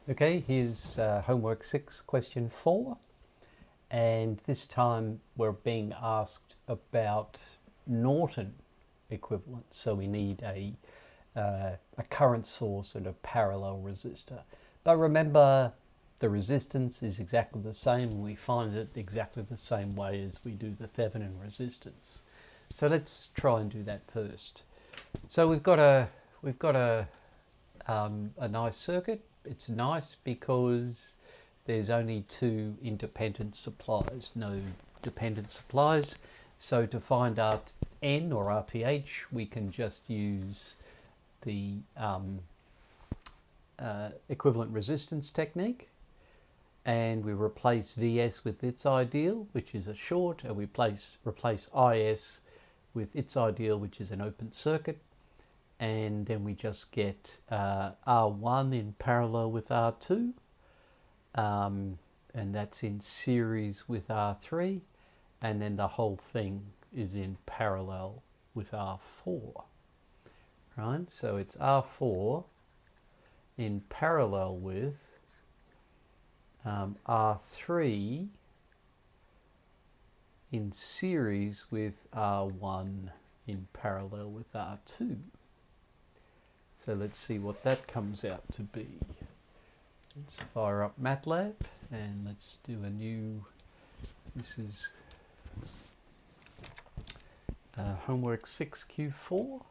Okay, here's homework 6, question 4, and this time we're being asked about Norton equivalent. So we need a current source and a parallel resistor. But remember, the resistance is exactly the same, and we find it exactly the same way as we do the Thevenin resistance. So let's try and do that first. So we've got a nice circuit. It's nice because there's only two independent supplies, no dependent supplies. So to find Rn or RTH, we can just use the equivalent resistance technique, and we replace Vs with its ideal, which is a short, and we replace Is with its ideal, which is an open circuit. And then we just get R1 in parallel with R2, and that's in series with R3, and then the whole thing is in parallel with R4, right? So it's R4 in parallel with R3 in series with R1 in parallel with R2. So let's see what that comes out to be. Let's fire up MATLAB and let's do a new, this is homework 6Q4.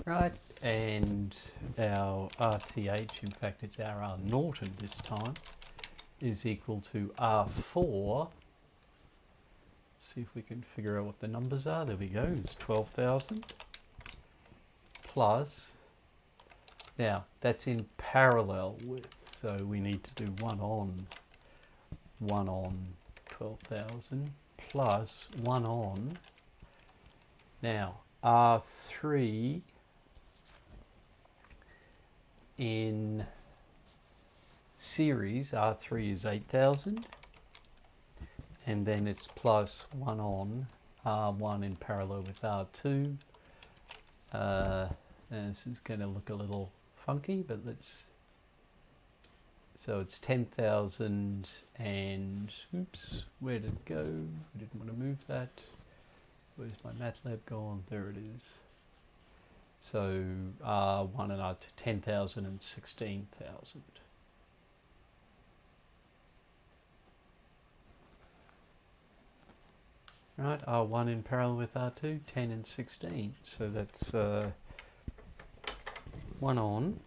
Right, and our RTH, in fact it's our R Norton this time, is equal to R4. See if we can figure out what the numbers are. There we go. It's 12,000 plus. Now that's in parallel with, so we need to do one on 12,000 plus one on. Now R3 in series, R3 is 8,000. And then it's plus 1 on R1 in parallel with R2. This is going to look a little funky, but let's, so it's 10,000 and, oops, where did it go? I didn't want to move that. Where's my MATLAB gone? There it is. So R1 and R2, 10,000 and 16,000. Right, R1 in parallel with R2, 10 and 16. So that's 1 on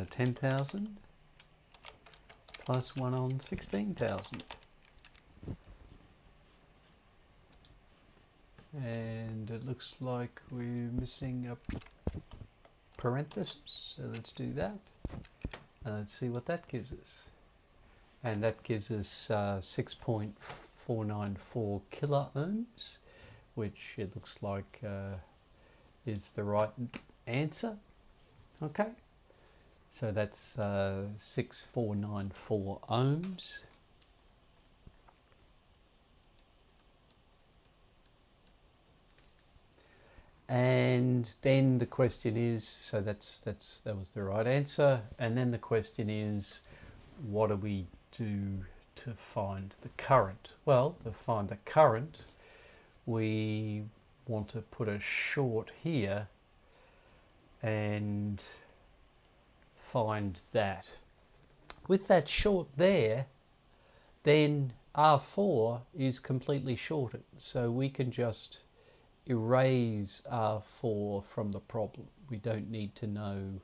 10,000 plus 1 on 16,000. And it looks like we're missing a parenthesis, so let's do that. Let's see what that gives us. And that gives us 6.494 kilo ohms, which it looks like is the right answer. Okay, so that's 6,494 ohms. And then the question is, so that was the right answer. And then the question is, what do we do to find the current? Well, to find the current, we want to put a short here and find that. With that short there, then R4 is completely shorted, so we can just erase R4 from the problem. We don't need to know,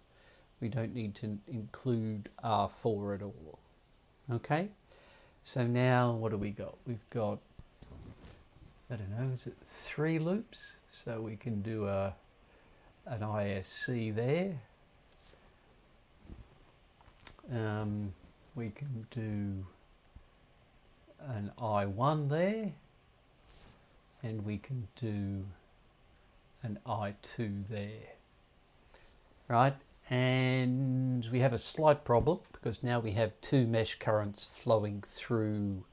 we don't need to include R4 at all. Okay, so now what do we got? We've got, I don't know, is it 3 loops? So we can do an ISC there. We can do an I1 there, and we can do an I2 there, right? And we have a slight problem because now we have 2 mesh currents flowing through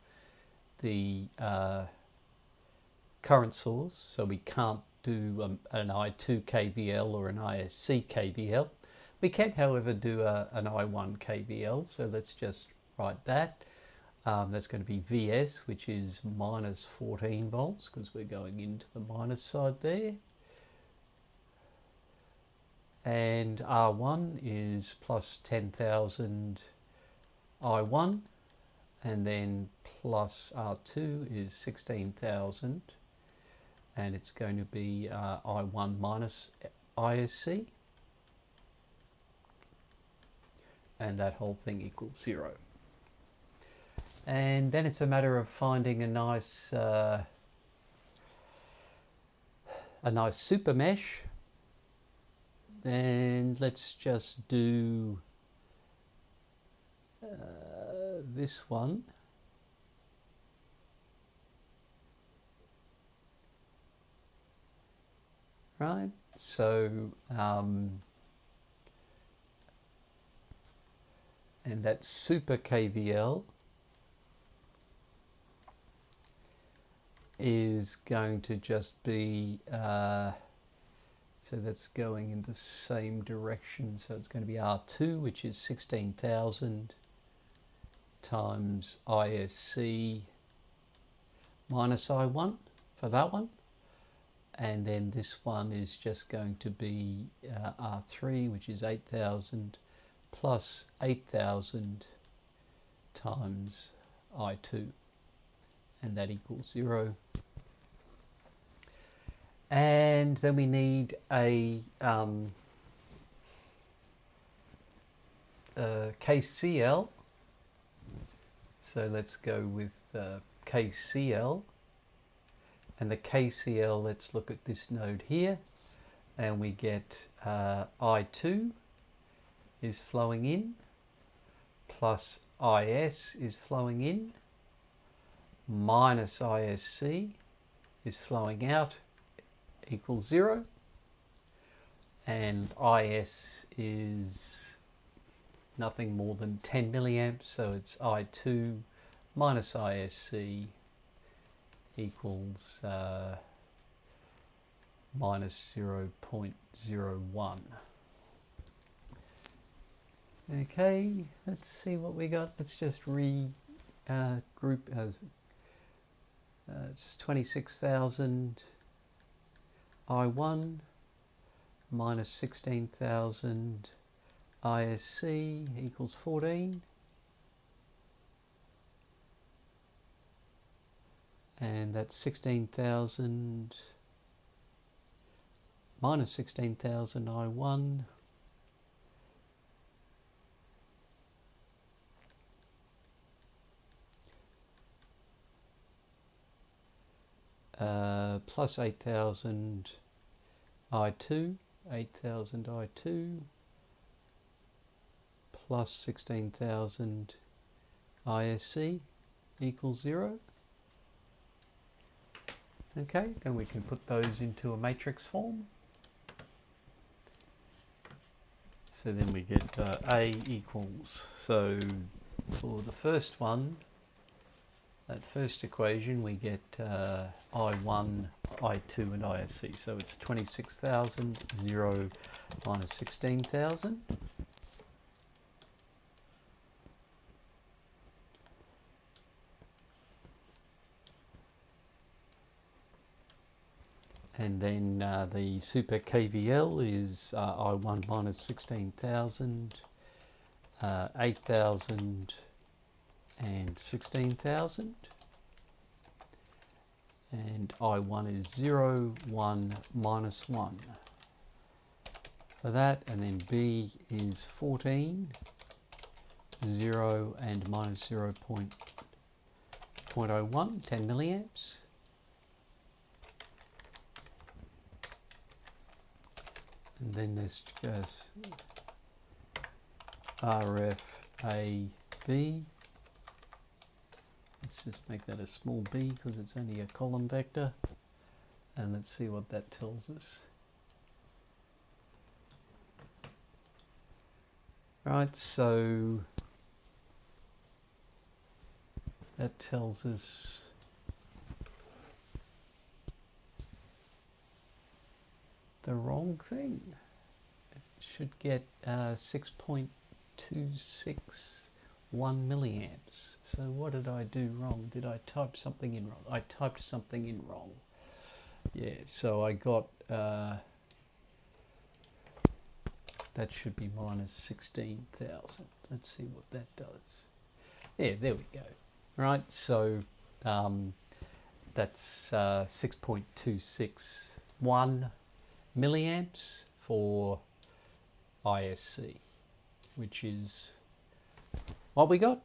the current source, so we can't do an I2 KVL or an ISC KVL. We can, however, do an I1 KVL, so let's just write that. That's going to be Vs, which is minus 14 volts, because we're going into the minus side there. And R1 is plus 10,000 I1, and then plus R2 is 16,000, and it's going to be I1 minus ISC, and that whole thing equals 0. And then it's a matter of finding a nice super mesh, and let's just do this one. Right, so and that super KVL is going to just be so that's going in the same direction, so it's going to be R2, which is 16,000 times ISC minus I1 for that one, and then this one is just going to be R3, which is 8,000 plus 8,000 times I2, and that equals 0. And then we need a KCL. So let's go with KCL. And the KCL, let's look at this node here, and we get I2 is flowing in, plus IS is flowing in, minus ISC is flowing out, equals 0, and IS is nothing more than 10 milliamps, so it's I2 minus ISC equals minus 0.01. Okay, let's see what we got. Let's just group as it's 26,000 I1 minus 16,000 ISC equals 14, and that's 16,000 minus 16,000 I1 plus 8,000 I2, 8,000 I2 plus 16,000 ISC equals 0. Okay, then we can put those into a matrix form. So then we get A equals, so for the first one, that first equation, we get I1, I2 and ISC. So it's 26,000, 0 minus 16,000. And then the super KVL is I1 minus 16,000, 8,000 and 16,000, and I1 is 0, 1, minus 1 for that, and then B is 14, 0 and minus 0.01, 10 milliamps. And then there's just RFAB. Let's just make that a small b because it's only a column vector, and let's see what that tells us. Right, so that tells us the wrong thing. It should get 6.261 milliamps. So what did I do wrong? Did I type something in wrong? I typed something in wrong. Yeah, so I got that should be minus 16,000. Let's see what that does. Yeah, there we go. Right, so that's 6.261 milliamps for ISC, which is what we got.